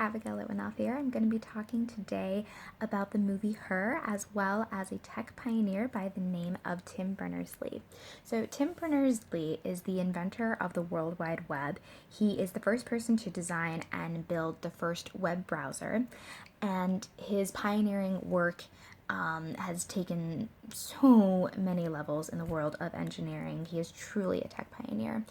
Abigail Litwinoff here. I'm going to be talking today about the movie Her, as well as a tech pioneer by the name of Tim Berners-Lee. So Tim Berners-Lee is the inventor of the World Wide Web. He is the first person to design and build the first web browser, and his pioneering work has taken so many levels in the world of engineering. He is truly a tech pioneer.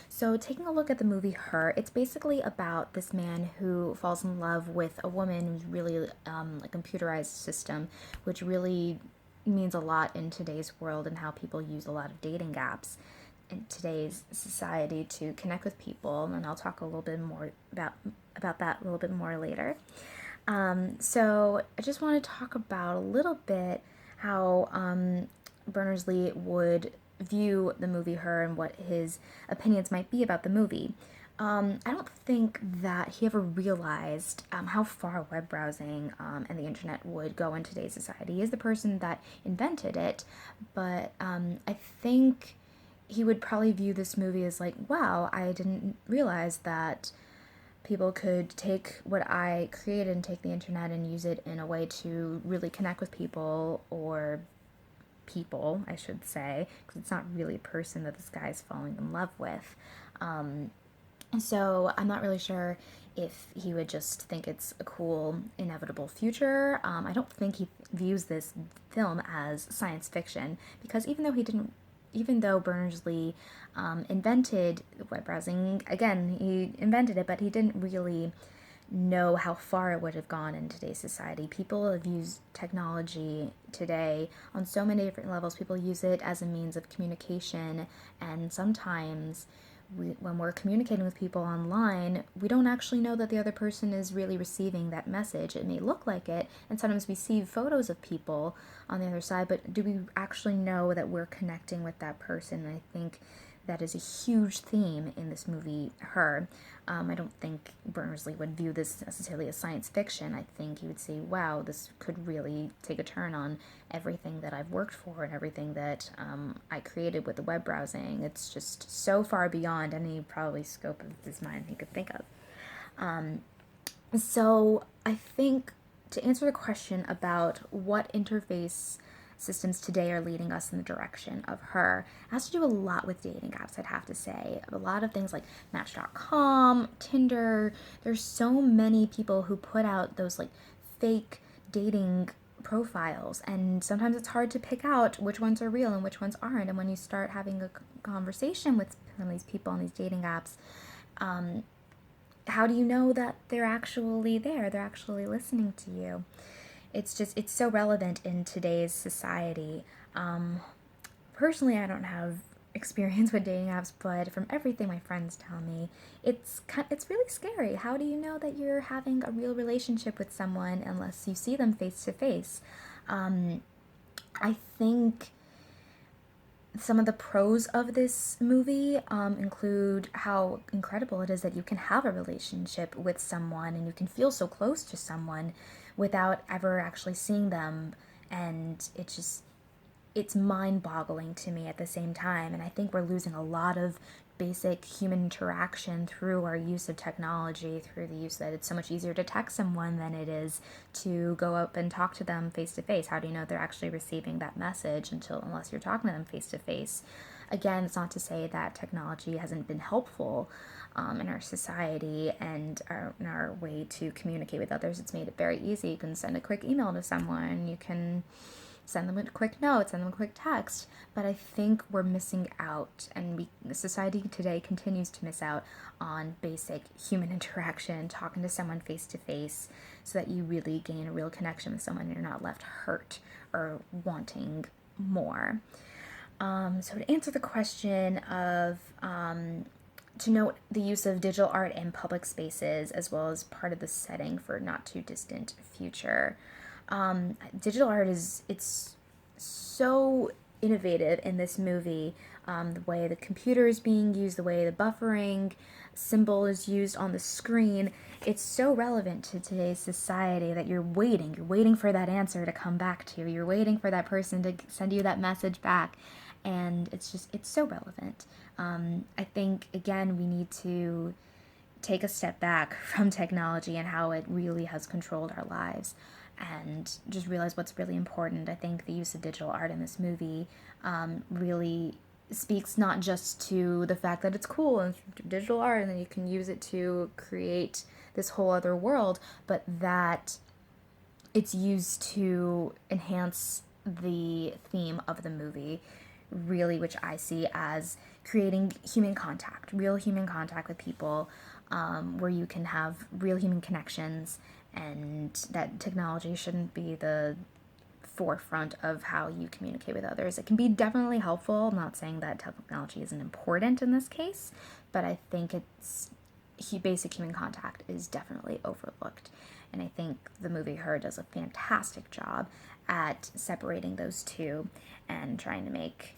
So, taking a look at the movie Her, it's basically about this man who falls in love with a woman who's really a computerized system, which really means a lot in today's world and how people use a lot of dating apps in today's society to connect with people. And I'll talk a little bit more about that a little bit more later. So I just want to talk about a little bit how Berners-Lee would view the movie Her and what his opinions might be about the movie. I don't think that he ever realized how far web browsing and the internet would go in today's society. He is the person that invented it, but I think he would probably view this movie as like, wow, I didn't realize that people could take what I created and take the internet and use it in a way to really connect with people, or people, I should say, because it's not really a person that this guy is falling in love with. So I'm not really sure if he would just think it's a cool, inevitable future. I don't think he views this film as science fiction, because even though Berners-Lee invented web browsing, again, he invented it, but he didn't really know how far it would have gone in today's society. People have used technology today on so many different levels. People use it as a means of communication, and sometimes when we're communicating with people online, we don't actually know that the other person is really receiving that message. It may look like it, and sometimes we see photos of people on the other side, but do we actually know that we're connecting with that person? And I think that is a huge theme in this movie, Her. I don't think Berners-Lee would view this necessarily as science fiction. I think he would say, wow, this could really take a turn on everything that I've worked for and everything that I created with the web browsing. It's just so far beyond any probably scope of his mind he could think of. So I think to answer the question about what interface systems today are leading us in the direction of Her, it has to do a lot with dating apps, I'd have to say. A lot of things like Match.com, Tinder. There's so many people who put out those like fake dating profiles, and sometimes it's hard to pick out which ones are real and which ones aren't. And when you start having a conversation with some of these people on these dating apps, how do you know that they're actually there? They're actually listening to you. It's so relevant in today's society. Personally, I don't have experience with dating apps, but from everything my friends tell me, it's really scary. How do you know that you're having a real relationship with someone unless you see them face to face? I think some of the pros of this movie include how incredible it is that you can have a relationship with someone and you can feel so close to someone without ever actually seeing them. And it's mind-boggling to me at the same time. And I think we're losing a lot of basic human interaction through our use of technology, through the use that it's so much easier to text someone than it is to go up and talk to them face to face. How do you know they're actually receiving that message unless you're talking to them face to face? Again, it's not to say that technology hasn't been helpful in our society and in our way to communicate with others. It's made it very easy. You can send a quick email to someone, you can send them a quick note, send them a quick text. But I think we're missing out, and society today continues to miss out on basic human interaction, talking to someone face to face, so that you really gain a real connection with someone and you're not left hurt or wanting more. So to answer the question of to note the use of digital art in public spaces as well as part of the setting for not too distant future. Digital art it's so innovative in this movie. The way the computer is being used, the way the buffering symbol is used on the screen, it's so relevant to today's society that you're waiting for that answer to come back to you. You're waiting for that person to send you that message back. And it's so relevant. I think, again, we need to take a step back from technology and how it really has controlled our lives and just realize what's really important. I think the use of digital art in this movie really speaks not just to the fact that it's cool and digital art and then you can use it to create this whole other world, but that it's used to enhance the theme of the movie, really, which I see as creating human contact, real human contact with people, where you can have real human connections, and that technology shouldn't be the forefront of how you communicate with others. It can be definitely helpful. I'm not saying that technology isn't important in this case, but I think basic human contact is definitely overlooked. And I think the movie Her does a fantastic job at separating those two and trying to make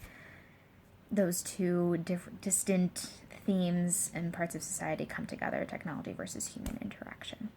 those two different, distinct themes and parts of society come together: technology versus human interaction.